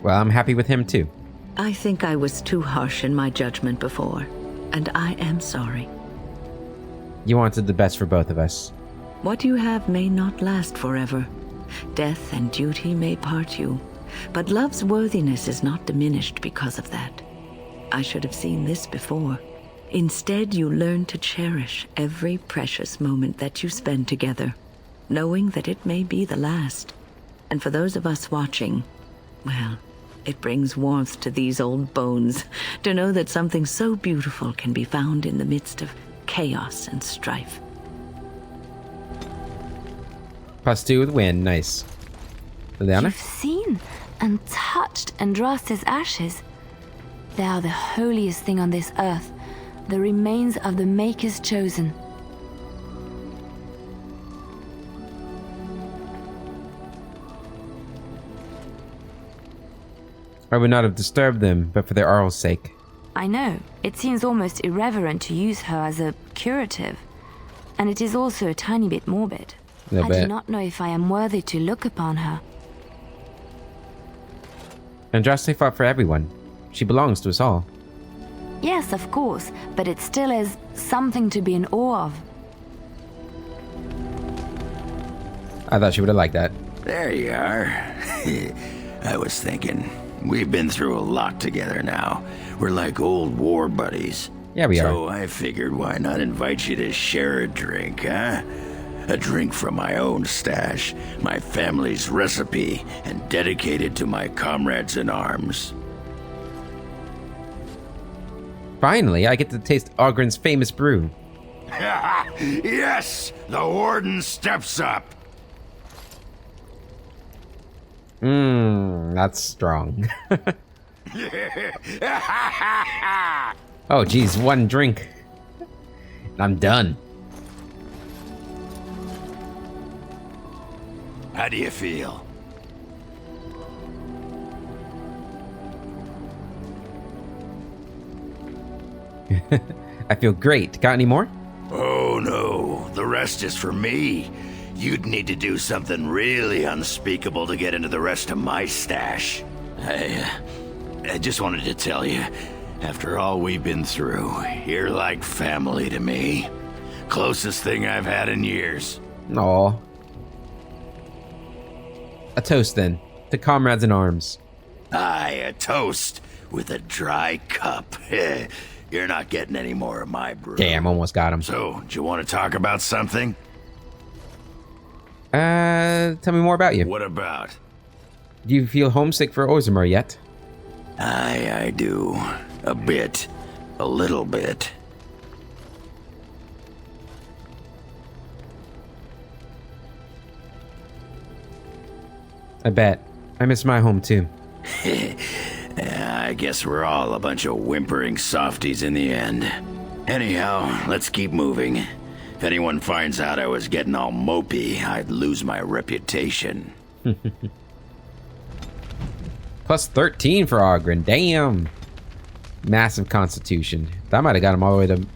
Well, I'm happy with him too. I think I was too harsh in my judgment before, and I am sorry. You wanted the best for both of us. What you have may not last forever. Death and duty may part you, but love's worthiness is not diminished because of that. I should have seen this before. Instead, you learn to cherish every precious moment that you spend together, knowing that it may be the last. And for those of us watching, well, it brings warmth to these old bones to know that something so beautiful can be found in the midst of chaos and strife. +2 with win, nice. Liliana? You've seen and touched Andraste's ashes. They are the holiest thing on this earth, the remains of the Maker's chosen. I would not have disturbed them, but for their Arl's sake. I know, it seems almost irreverent to use her as a curative, and it is also a tiny bit morbid. I do not know if I am worthy to look upon her. Andraste fought for everyone. She belongs to us all. Yes, of course, but it still is something to be in awe of. I thought she would have liked that. There you are. I was thinking, we've been through a lot together now. We're like old war buddies. Yeah, we are. So I figured why not invite you to share a drink, huh? A drink from my own stash, my family's recipe, and dedicated to my comrades in arms. Finally, I get to taste Ogren's famous brew. Yes! The Warden steps up! That's strong. Oh, geez, one drink. I'm done. How do you feel? I feel great. Got any more? Oh no, the rest is for me. You'd need to do something really unspeakable to get into the rest of my stash. I just wanted to tell you, after all we've been through, you're like family to me. Closest thing I've had in years. Aw. A toast then, to comrades in arms. Aye, a toast with a dry cup. You're not getting any more of my brew. Damn, almost got him. So, do you want to talk about something? Tell me more about you. What about? Do you feel homesick for Orzammar yet? Aye, I do. A bit. A little bit. I bet. I miss my home too. I guess we're all a bunch of whimpering softies in the end. Anyhow, let's keep moving. If anyone finds out I was getting all mopey, I'd lose my reputation. +13 for Ogren. Damn. Massive constitution. That might have got him all the way to...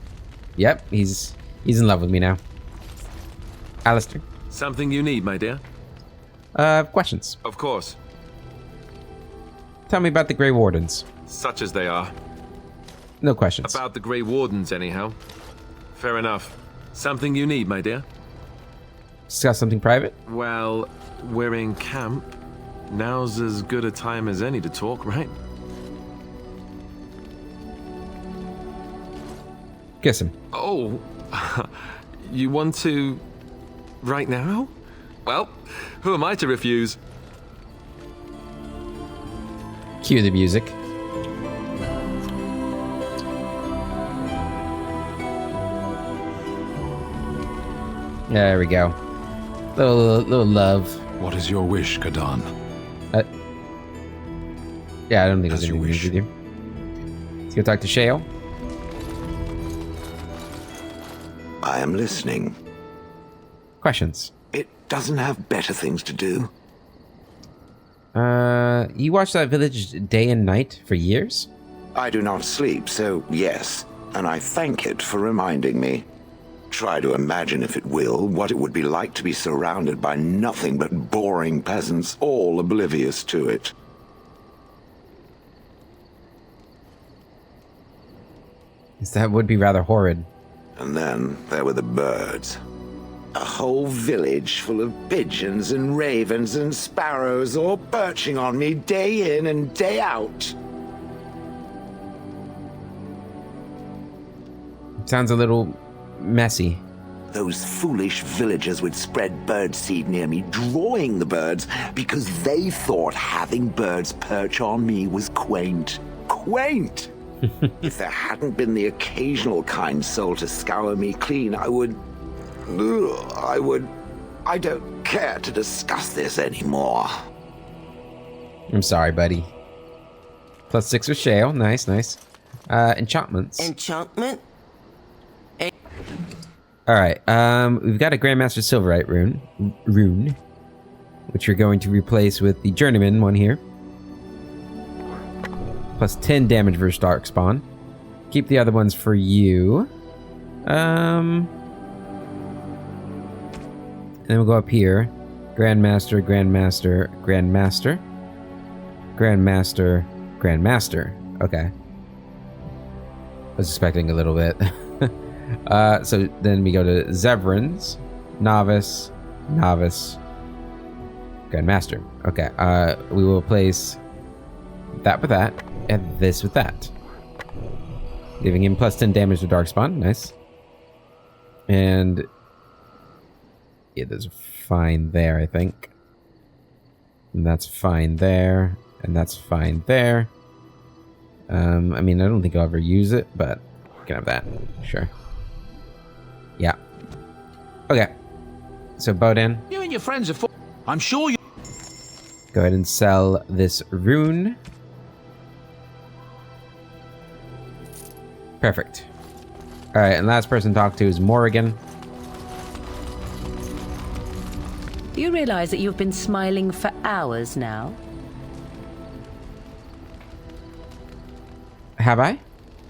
Yep, he's in love with me now. Alistair? Something you need, my dear? Questions. Of course. Tell me about the Grey Wardens. Such as they are. No questions. About the Grey Wardens, anyhow. Fair enough. Something you need, my dear? Discuss something private? Well, we're in camp. Now's as good a time as any to talk, right? Kiss him. Oh, you want to right now? Well, who am I to refuse? Cue the music. There we go. Little love. What is your wish, Kadan? Yeah, I don't think there's anything to do with you. Let's go talk to Shale. I am listening. Questions? It doesn't have better things to do. You watched that village day and night for years? I do not sleep, so yes. And I thank it for reminding me. Try to imagine, if it will, what it would be like to be surrounded by nothing but boring peasants, all oblivious to it. Yes, that would be rather horrid. And then there were the birds. A whole village full of pigeons and ravens and sparrows all perching on me day in and day out. Sounds a little messy. Those foolish villagers would spread birdseed near me, drawing the birds, because they thought having birds perch on me was quaint. Quaint! If there hadn't been the occasional kind soul to scour me clean, I don't care to discuss this anymore. I'm sorry, buddy. +6 with Shale. Nice, nice. Enchantments. Enchantment? Alright, we've got a Grandmaster Silverite rune, which you're going to replace with the Journeyman one here. +10 damage versus Darkspawn. Keep the other ones for you. And then we'll go up here. Grandmaster, Grandmaster, Grandmaster. Grandmaster, Grandmaster. Okay. I was expecting a little bit. So then we go to Zevran's, Novice, Novice, Grandmaster. Okay, we will place that with that, and this with that. Giving him +10 damage to Darkspawn, nice. And yeah, that's fine there, I think. And that's fine there, and that's fine there. I mean, I don't think I'll ever use it, but you can have that, sure. Yeah. Okay. So Bodan. You and your friends are I'm sure you... Go ahead and sell this rune. Perfect. Alright, and last person to talk to is Morrigan. Do you realize that you've been smiling for hours now? Have I?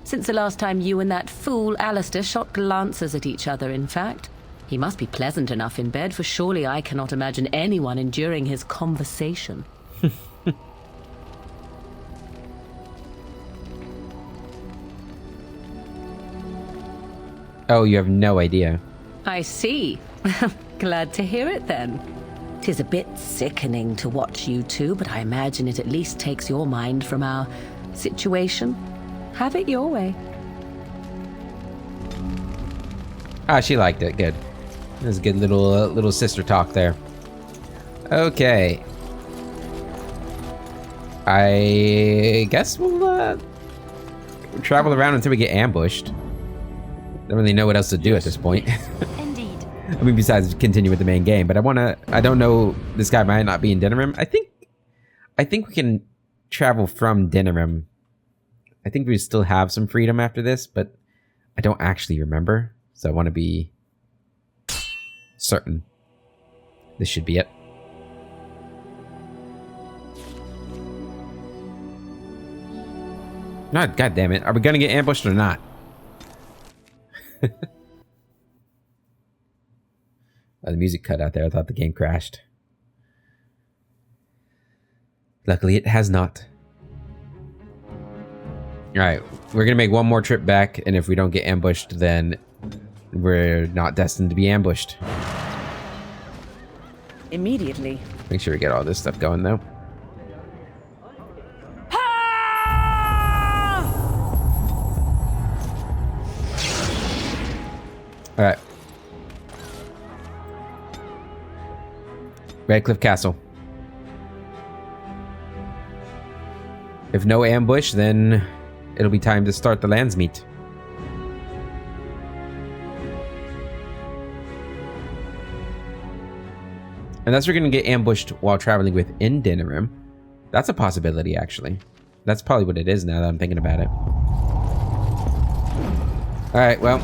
Since the last time you and that fool Alistair shot glances at each other, in fact. He must be pleasant enough in bed, for surely I cannot imagine anyone enduring his conversation. Oh, you have no idea. I see. Glad to hear it then. 'Tis a bit sickening to watch you two, but I imagine it at least takes your mind from our situation. Have it your way. Ah, she liked it. Good. There's a good little sister talk there. Okay. I guess we'll travel around until we get ambushed. Don't really know what else to do at this point. Indeed. I mean, besides continue with the main game, but I don't know, this guy might not be in Denerim. I think we can travel from Denerim. I think we still have some freedom after this, but I don't actually remember. So I want to be certain. This should be it. God damn it. Are we going to get ambushed or not? Oh, the music cut out there. I thought the game crashed. Luckily, it has not. Alright, we're gonna make one more trip back, and if we don't get ambushed, then we're not destined to be ambushed. Immediately. Make sure we get all this stuff going, though. Alright. Redcliffe Castle. If no ambush, then it'll be time to start the Landsmeet. Unless we're going to get ambushed while traveling within Denerim. That's a possibility, actually. That's probably what it is now that I'm thinking about it. Alright, well,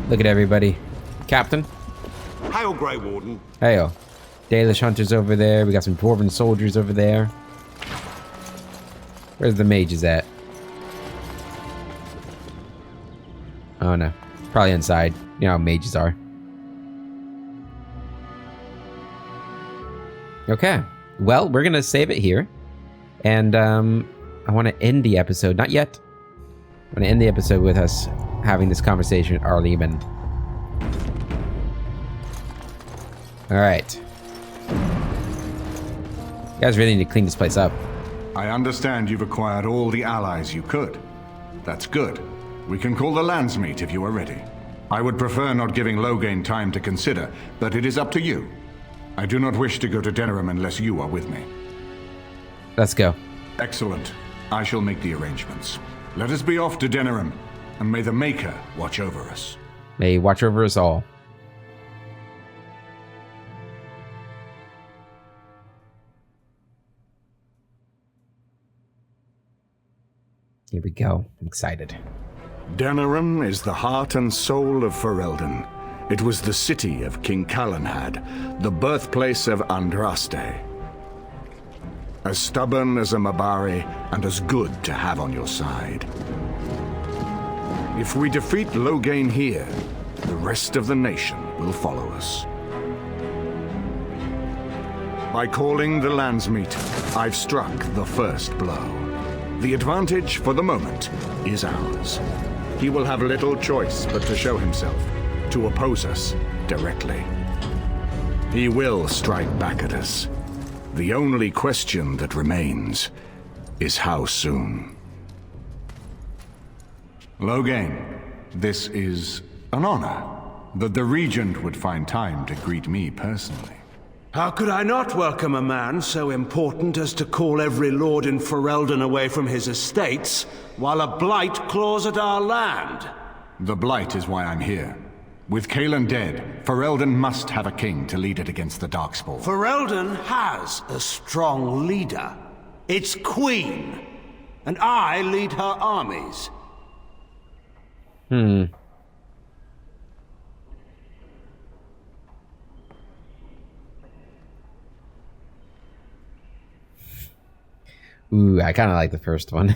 look at everybody. Captain. Hail, Grey Warden. Hail. Dalish hunters over there. We got some dwarven soldiers over there. Where's the mages at? Oh no. Probably inside. You know how mages are. Okay. Well, we're gonna save it here. And I want to end the episode. Not yet. I want to end the episode with us having this conversation with Arleman. Alright. You guys really need to clean this place up. I understand you've acquired all the allies you could. That's good. We can call the Landsmeet if you are ready. I would prefer not giving Loghain time to consider, but it is up to you. I do not wish to go to Denerim unless you are with me. Let's go. Excellent. I shall make the arrangements. Let us be off to Denerim, and may the Maker watch over us. May he watch over us all. Here we go. I'm excited. Denerim is the heart and soul of Ferelden. It was the city of King Calenhad, the birthplace of Andraste. As stubborn as a Mabari, and as good to have on your side. If we defeat Loghain here, the rest of the nation will follow us. By calling the Landsmeet, I've struck the first blow. The advantage, for the moment, is ours. He will have little choice but to show himself, to oppose us directly. He will strike back at us. The only question that remains is how soon. Loghain, this is an honor that the Regent would find time to greet me personally. How could I not welcome a man so important as to call every lord in Ferelden away from his estates, while a blight claws at our land? The blight is why I'm here. With Calen dead, Ferelden must have a king to lead it against the Darkspawn. Ferelden has a strong leader. Its queen. And I lead her armies. Ooh, I kind of like the first one.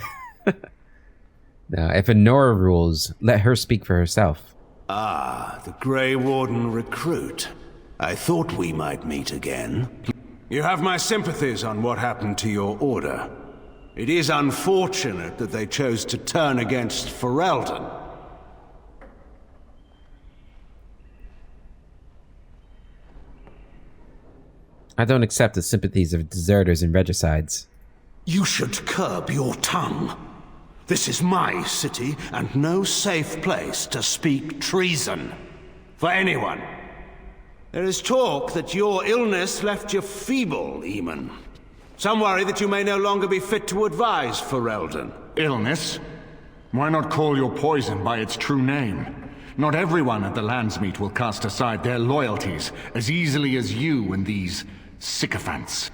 Now, if Honora rules, let her speak for herself. Ah, the Grey Warden recruit. I thought we might meet again. You have my sympathies on what happened to your order. It is unfortunate that they chose to turn against Ferelden. I don't accept the sympathies of deserters and regicides. You should curb your tongue. This is my city, and no safe place to speak treason. For anyone. There is talk that your illness left you feeble, Eamon. Some worry that you may no longer be fit to advise Ferelden. Illness? Why not call your poison by its true name? Not everyone at the Landsmeet will cast aside their loyalties as easily as you and these sycophants.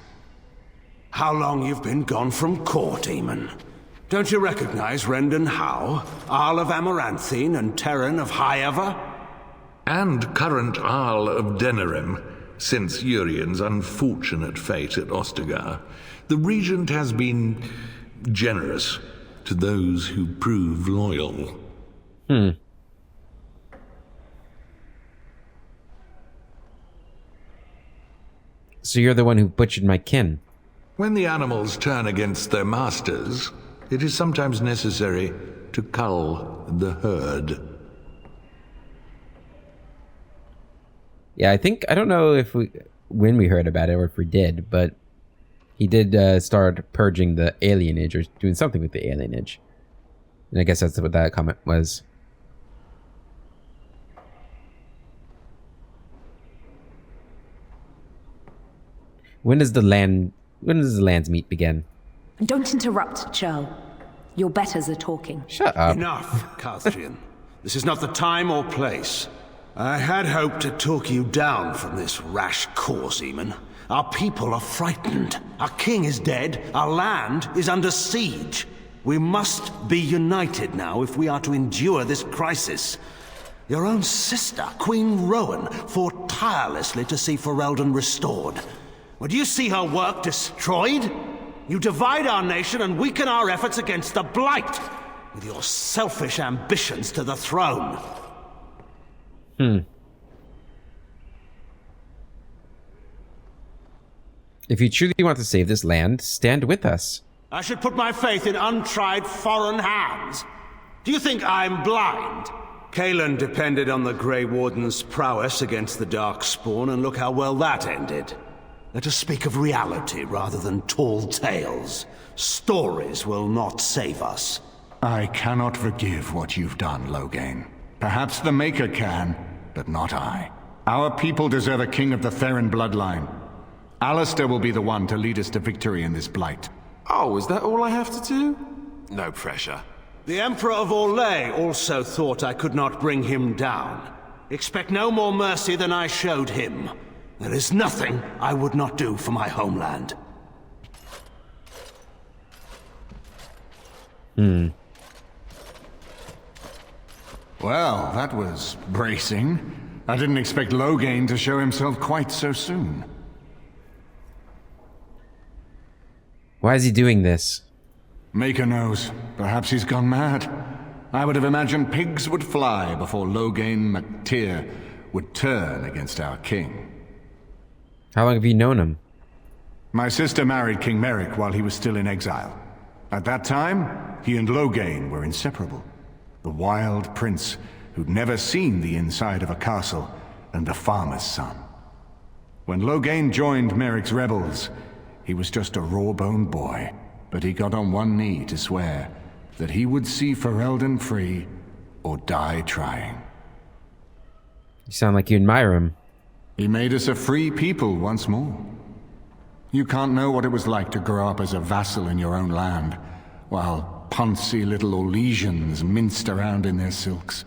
How long you've been gone from court, Eamon? Don't you recognize Rendon Howe, Arl of Amaranthine, and Terran of Highever? And current Arl of Denerim, since Urien's unfortunate fate at Ostagar. The Regent has been generous to those who prove loyal. So you're the one who butchered my kin. When the animals turn against their masters, it is sometimes necessary to cull the herd. Yeah, I don't know if when we heard about it or if we did, but he did start purging the alienage or doing something with the alienage. And I guess that's what that comment was. When does the lands meet begin? Don't interrupt, Churl. Your betters are talking. Shut up. Enough, Carthian. This is not the time or place. I had hoped to talk you down from this rash course, Eamon. Our people are frightened. Our king is dead. Our land is under siege. We must be united now if we are to endure this crisis. Your own sister, Queen Rowan, fought tirelessly to see Ferelden restored. Would you see her work destroyed? You divide our nation and weaken our efforts against the Blight, with your selfish ambitions to the throne. If you truly want to save this land, stand with us. I should put my faith in untried foreign hands. Do you think I'm blind? Kaelan depended on the Grey Warden's prowess against the Darkspawn, and look how well that ended. Let us speak of reality rather than tall tales. Stories will not save us. I cannot forgive what you've done, Loghain. Perhaps the Maker can, but not I. Our people deserve a king of the Theron bloodline. Alistair will be the one to lead us to victory in this blight. Oh, is that all I have to do? No pressure. The Emperor of Orlais also thought I could not bring him down. Expect no more mercy than I showed him. There is nothing I would not do for my homeland. Well, that was bracing. I didn't expect Loghain to show himself quite so soon. Why is he doing this? Maker knows. Perhaps he's gone mad. I would have imagined pigs would fly before Loghain MacTyr would turn against our king. How long have you known him? My sister married King Merrick while he was still in exile. At that time, he and Loghain were inseparable. The wild prince who'd never seen the inside of a castle and the farmer's son. When Loghain joined Merrick's rebels, he was just a raw-boned boy, but he got on one knee to swear that he would see Ferelden free or die trying. You sound like you admire him. He made us a free people once more. You can't know what it was like to grow up as a vassal in your own land, while poncy little Orlesians minced around in their silks.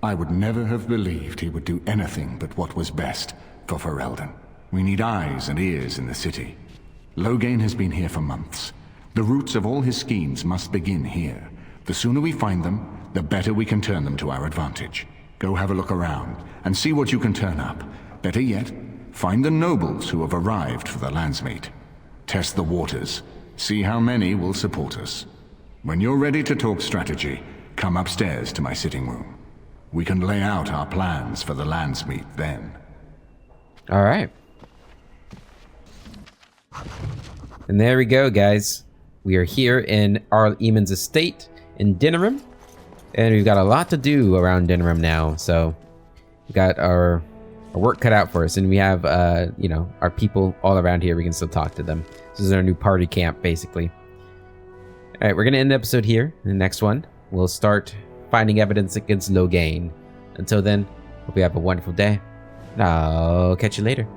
I would never have believed he would do anything but what was best for Ferelden. We need eyes and ears in the city. Loghain has been here for months. The roots of all his schemes must begin here. The sooner we find them, the better we can turn them to our advantage. Go have a look around and see what you can turn up. Better yet, find the nobles who have arrived for the landsmeet. Test the waters. See how many will support us. When you're ready to talk strategy, come upstairs to my sitting room. We can lay out our plans for the landsmeet then. All right. And there we go, guys. We are here in Arl Eamon's estate in Denerim. And we've got a lot to do around Denerim now. So we got our work cut out for us. And we have, you know, our people all around here. We can still talk to them. This is our new party camp, basically. All right, we're going to end the episode here. In the next one, we'll start finding evidence against Loghain. Until then, hope you have a wonderful day. And I'll catch you later.